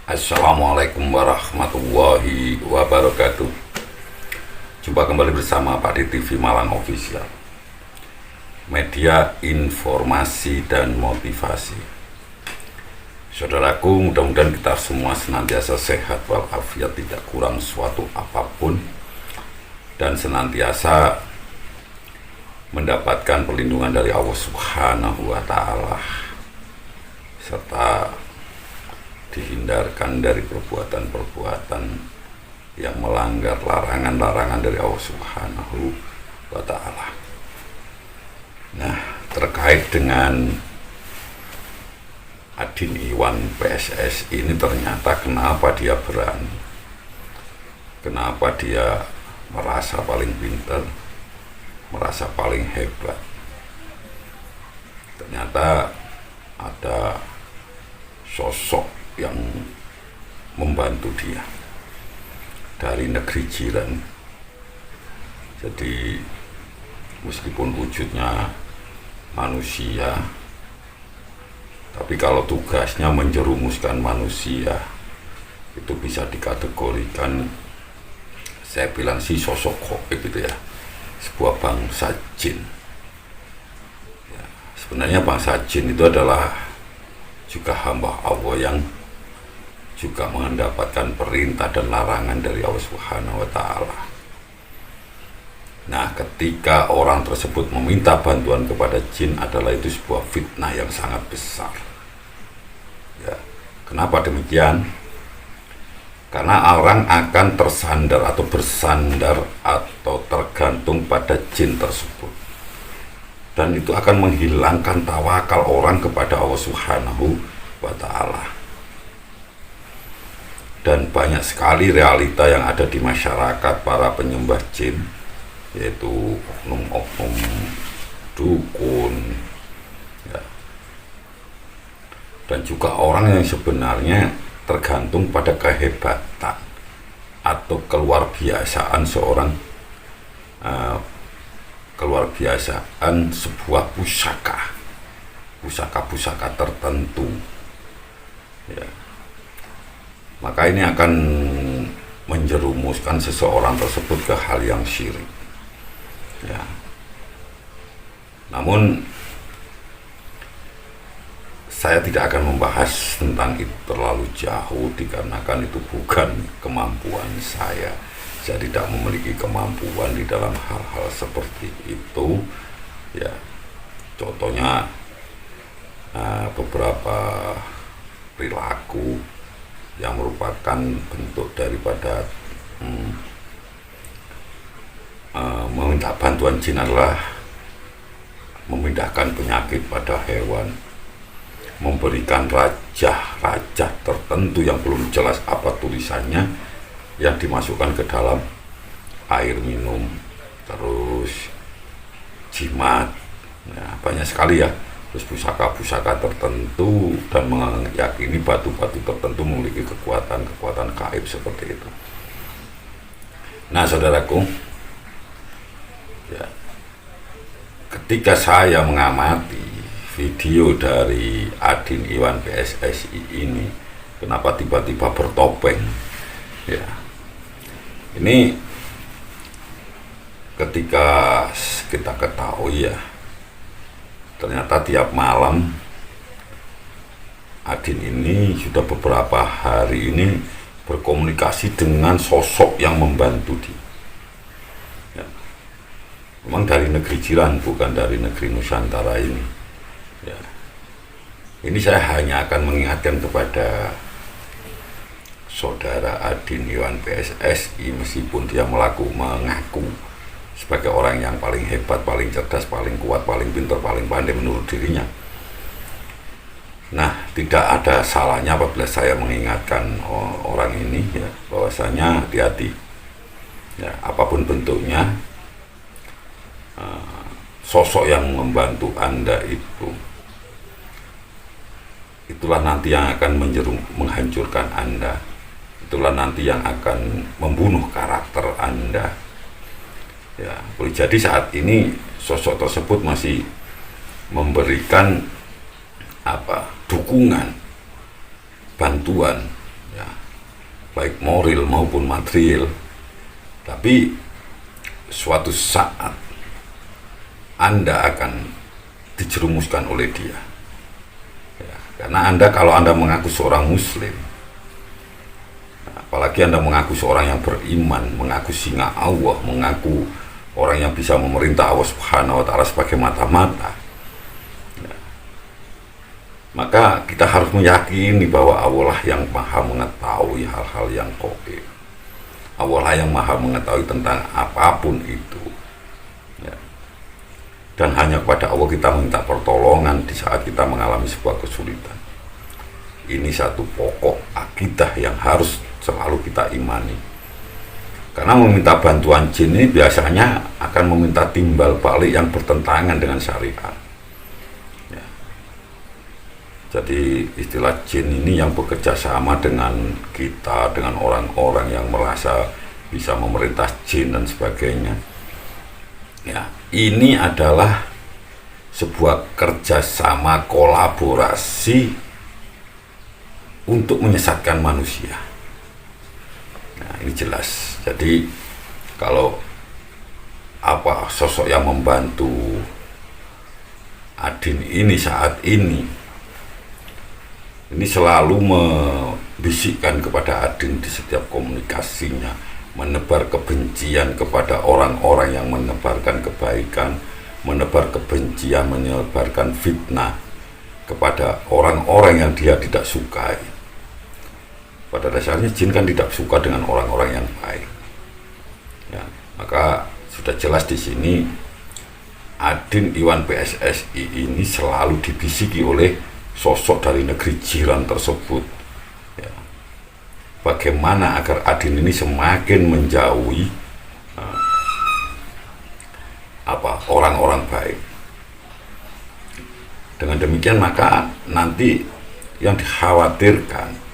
Assalamualaikum warahmatullahi wabarakatuh. Jumpa kembali bersama Pak di TV Malang Official, media informasi dan motivasi. Saudaraku, mudah-mudahan kita semua senantiasa sehat walafiat, tidak kurang suatu apapun, dan senantiasa mendapatkan perlindungan dari Allah Subhanahu wa Ta'ala, serta dihindarkan dari perbuatan-perbuatan yang melanggar larangan-larangan dari Allah Subhanahu wa Ta'ala. Nah, terkait dengan Adin Iwan PSS ini, ternyata kenapa dia berani, kenapa dia merasa paling pintar, merasa paling hebat. Ternyata ada sosok yang membantu dia dari negeri jiran. Jadi meskipun wujudnya manusia, tapi kalau tugasnya menjerumuskan manusia, itu bisa dikategorikan, saya bilang sih, sosok gaib gitu ya, sebuah bangsa jin. Ya, sebenarnya bangsa jin itu adalah juga hamba Allah yang juga mendapatkan perintah dan larangan dari Allah Subhanahu wa Ta'ala. Nah, ketika orang tersebut meminta bantuan kepada jin, adalah itu sebuah fitnah yang sangat besar. Ya, kenapa demikian? Karena orang akan tersandar atau bersandar atau tergantung pada jin tersebut, dan itu akan menghilangkan tawakal orang kepada Allah Subhanahu wa Ta'ala. Dan banyak sekali realita yang ada di masyarakat para penyembah jin, yaitu oknum-oknum dukun, ya, dan juga orang yang sebenarnya tergantung pada kehebatan atau keluar biasaan seorang, keluar biasaan sebuah pusaka tertentu, ya. Maka ini akan menjerumuskan seseorang tersebut ke hal yang syirik, ya. Namun saya tidak akan membahas tentang itu terlalu jauh, dikarenakan itu bukan kemampuan saya. Saya tidak memiliki kemampuan di dalam hal-hal seperti itu, ya. Contohnya beberapa perilaku yang merupakan bentuk daripada meminta bantuan jin adalah memindahkan penyakit pada hewan, memberikan raja tertentu yang belum jelas apa tulisannya, yang dimasukkan ke dalam air minum, terus jimat, ya, banyak sekali ya. Terus pusaka-pusaka tertentu, dan meyakini batu-batu tertentu memiliki kekuatan gaib seperti itu. Nah, saudaraku, ya, ketika saya mengamati video dari Adin Iwan PSSI ini, kenapa tiba-tiba bertopeng, ya, ini ketika kita ketahui, ya, ternyata tiap malam Adin ini sudah beberapa hari ini berkomunikasi dengan sosok yang membantu dia, ya. Memang dari negeri jiran, bukan dari negeri Nusantara ini, ya. Ini saya hanya akan mengingatkan kepada saudara Adin Iwan PSSI, meskipun dia mengaku sebagai orang yang paling hebat, paling cerdas, paling kuat, paling pintar, paling pandai menurut dirinya. Nah, tidak ada salahnya apabila saya mengingatkan orang ini, ya, bahwasanya hati-hati, ya, apapun bentuknya, sosok yang membantu Anda itulah nanti yang akan menghancurkan Anda, itulah nanti yang akan membunuh karakter Anda, ya. Boleh jadi saat ini sosok tersebut masih memberikan dukungan, bantuan, ya, baik moral maupun material. Tapi suatu saat Anda akan dijerumuskan oleh dia. Ya, karena kalau Anda mengaku seorang muslim, apalagi Anda mengaku seorang yang beriman, mengaku singa Allah, mengaku orang yang bisa memerintah Allah Subhanahu wa Ta'ala sebagai mata-mata, ya, maka kita harus meyakini bahwa Allah lah yang maha mengetahui hal-hal yang gaib. Allah lah yang maha mengetahui tentang apapun itu, ya. Dan hanya kepada Allah kita minta pertolongan di saat kita mengalami sebuah kesulitan. Ini satu pokok akidah yang harus selalu kita imani. Karena meminta bantuan jin ini biasanya akan meminta timbal balik yang bertentangan dengan syariat, ya. Jadi istilah jin ini yang bekerja sama dengan kita, dengan orang-orang yang merasa bisa memerintah jin dan sebagainya, ya, ini adalah sebuah kerjasama kolaborasi untuk menyesatkan manusia. Nah, ini jelas. Jadi kalau sosok yang membantu Adin ini saat ini selalu membisikkan kepada Adin di setiap komunikasinya, menebar kebencian kepada orang-orang yang menebarkan kebaikan, menebar kebencian, menyebarkan fitnah kepada orang-orang yang dia tidak sukai. Pada dasarnya jin kan tidak suka dengan orang-orang yang baik, ya. Maka sudah jelas di sini Adin Iwan PSSI ini selalu dibisiki oleh sosok dari negeri jiran tersebut, ya. Bagaimana agar Adin ini semakin menjauhi orang-orang baik. Dengan demikian maka nanti yang dikhawatirkan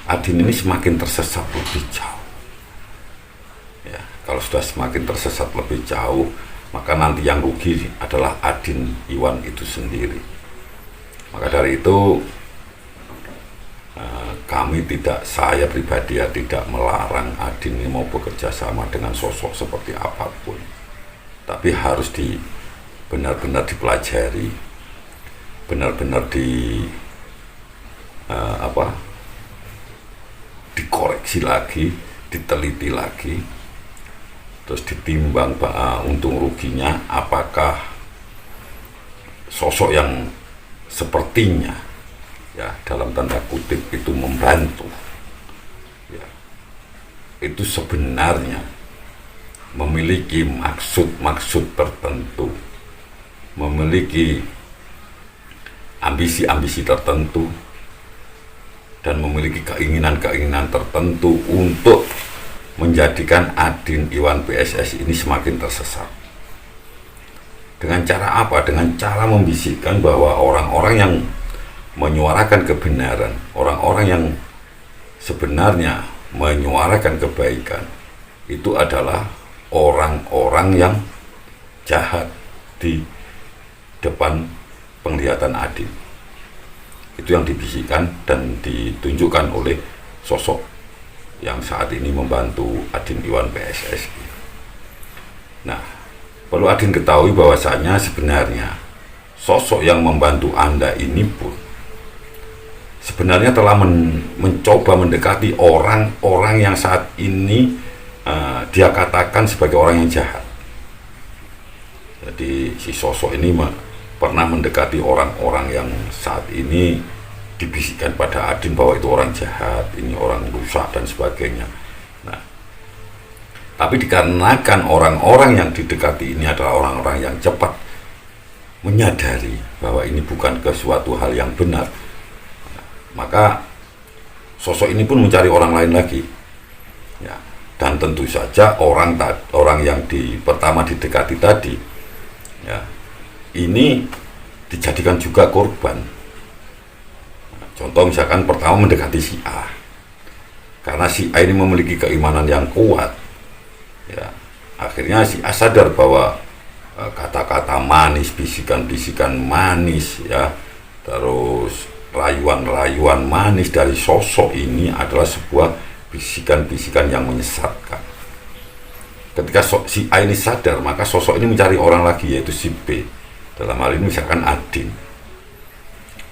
Adin ini semakin tersesat lebih jauh, ya. Kalau sudah semakin tersesat lebih jauh, maka nanti yang rugi adalah Adin Iwan itu sendiri. Maka dari itu saya pribadi tidak melarang Adin ini mau bekerja sama dengan sosok seperti apapun, tapi harus benar-benar dipelajari, benar-benar dikoreksi lagi, diteliti lagi, terus ditimbang untung ruginya, apakah sosok yang sepertinya, ya, dalam tanda kutip itu membantu, ya, itu sebenarnya memiliki maksud-maksud tertentu, memiliki ambisi-ambisi tertentu, dan memiliki keinginan-keinginan tertentu untuk menjadikan Adin Iwan PSSI ini semakin tersesat. Dengan cara apa? Dengan cara membisikkan bahwa orang-orang yang menyuarakan kebenaran, orang-orang yang sebenarnya menyuarakan kebaikan, itu adalah orang-orang yang jahat di depan penglihatan Adin. Itu yang dibisikkan dan ditunjukkan oleh sosok yang saat ini membantu Adin Iwan PSSI. Nah, perlu Adin ketahui bahwasanya sebenarnya sosok yang membantu Anda ini pun sebenarnya telah mencoba mendekati orang-orang yang saat ini dia katakan sebagai orang yang jahat. Jadi si sosok ini pernah mendekati orang-orang yang saat ini dibisikkan pada Adin bahwa itu orang jahat, ini orang rusak dan sebagainya. Nah, tapi dikarenakan orang-orang yang didekati ini adalah orang-orang yang cepat menyadari bahwa ini bukan suatu hal yang benar, maka sosok ini pun mencari orang lain lagi, ya. Dan tentu saja orang yang pertama didekati tadi, ya, ini dijadikan juga korban. Contoh misalkan pertama mendekati si A, karena si A ini memiliki keimanan yang kuat, ya, akhirnya si A sadar bahwa kata-kata manis, bisikan-bisikan manis, ya, terus rayuan-rayuan manis dari sosok ini adalah sebuah bisikan-bisikan yang menyesatkan. Ketika si A ini sadar, maka sosok ini mencari orang lagi, yaitu si B. Dalam hal ini misalkan Adin.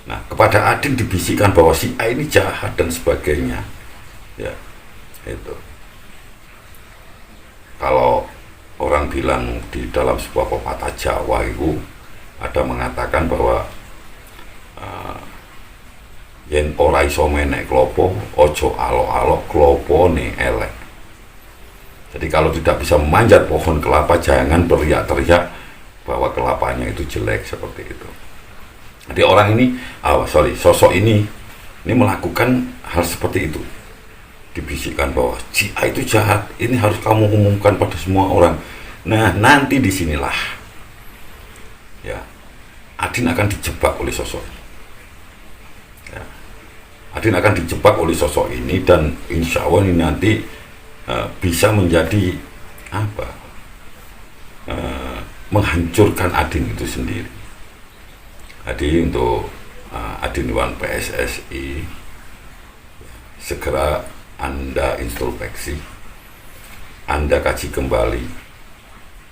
Nah, kepada Adin dibisikkan bahwa si A ini jahat dan sebagainya. Ya, itu. Kalau orang bilang di dalam sebuah pepatah Jawa itu ada mengatakan bahwa yen ora iso menek klopo, ojo alok-alok klopone elek. Jadi kalau tidak bisa memanjat pohon kelapa, jangan teriak-teriak bahwa kelapanya itu jelek, seperti itu. Jadi orang ini, sosok ini melakukan hal seperti itu. Dibisikkan bahwa si A itu jahat, ini harus kamu umumkan pada semua orang. Nah, nanti disinilah ya Adin akan dijebak oleh sosok ini. Ya. Adin akan dijebak oleh sosok ini, dan insya Allah ini nanti bisa menjadi menghancurkan Adin itu sendiri. Jadi untuk Adin Iwan PSSI, segera Anda introspeksi, Anda kaji kembali.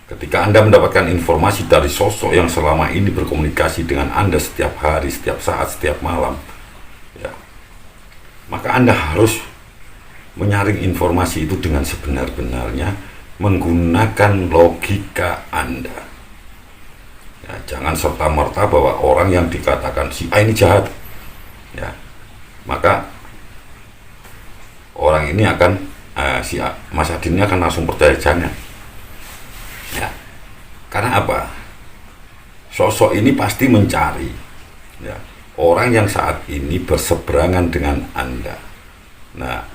Ketika Anda mendapatkan informasi dari sosok yang selama ini berkomunikasi dengan Anda setiap hari, setiap saat, setiap malam, ya, maka Anda harus menyaring informasi itu dengan sebenar-benarnya menggunakan logika Anda. Ya, jangan serta-merta bahwa orang yang dikatakan si A ini jahat, ya, maka orang ini akan si Mas Adin ini akan langsung percaya. Jangan. Ya, karena apa? Sosok ini pasti mencari, ya, orang yang saat ini berseberangan dengan Anda. Nah,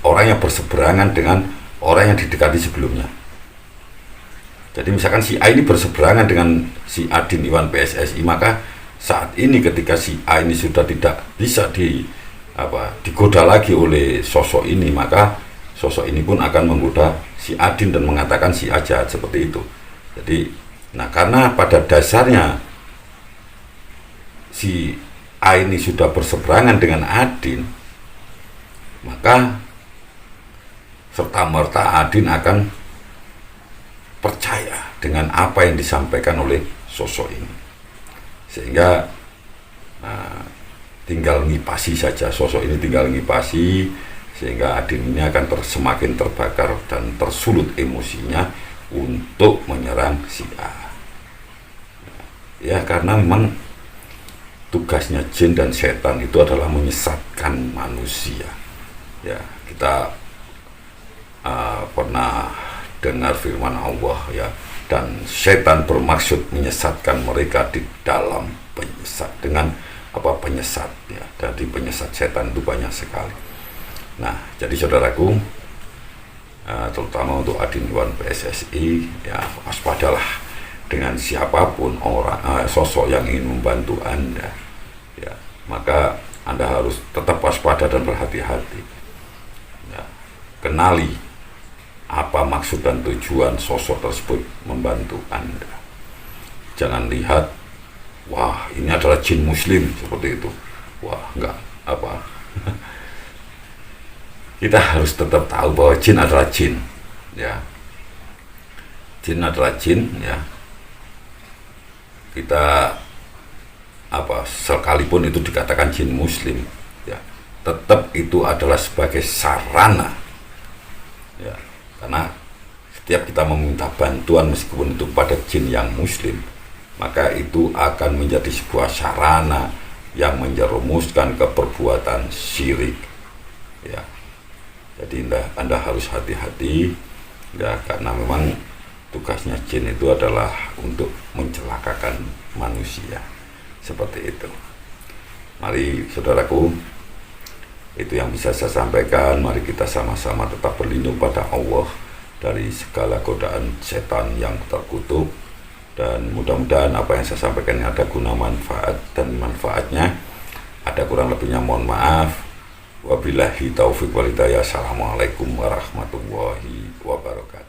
orang yang berseberangan dengan orang yang didekati sebelumnya. Jadi misalkan si A ini berseberangan dengan si Adin Iwan PSSI, maka saat ini ketika si A ini sudah tidak bisa digoda lagi oleh sosok ini, maka sosok ini pun akan menggoda si Adin dan mengatakan si A jahat, seperti itu. Jadi, nah karena pada dasarnya si A ini sudah berseberangan dengan Adin, maka serta-merta Adin akan percaya dengan apa yang disampaikan oleh sosok ini, sehingga tinggal ngipasi saja, sosok ini tinggal ngipasi, sehingga Adin ini akan semakin terbakar dan tersulut emosinya untuk menyerang si A. Ya, karena memang tugasnya jin dan setan itu adalah menyesatkan manusia. Ya, kita pernah dengar firman Allah, ya, dan setan bermaksud menyesatkan mereka di dalam penyesat, dengan penyesat, ya. Dari penyesat setan itu banyak sekali. Nah, jadi saudaraku, terutama untuk Adin Iwan PSSI, ya, waspadalah dengan siapapun sosok yang ingin membantu Anda, ya, maka Anda harus tetap waspada dan berhati-hati, ya. Kenali apa maksud dan tujuan sosok tersebut membantu Anda. Jangan lihat, wah ini adalah jin muslim, seperti itu. Wah, enggak kita harus tetap tahu bahwa jin adalah jin, ya. Jin adalah jin, ya. Kita sekalipun itu dikatakan jin muslim, ya, tetap itu adalah sebagai sarana, ya. Karena setiap kita meminta bantuan meskipun itu pada jin yang muslim, maka itu akan menjadi sebuah sarana yang menjerumuskan ke perbuatan syirik, ya. Jadi Anda harus hati-hati, ya, karena memang tugasnya jin itu adalah untuk mencelakakan manusia, seperti itu. Mari saudaraku, itu yang bisa saya sampaikan. Mari kita sama-sama tetap berlindung pada Allah dari segala godaan setan yang terkutuk, dan mudah-mudahan apa yang saya sampaikan ini ada guna manfaat dan manfaatnya. Ada kurang lebihnya mohon maaf. Wabillahi taufiq wal hidayah. Assalamualaikum warahmatullahi wabarakatuh.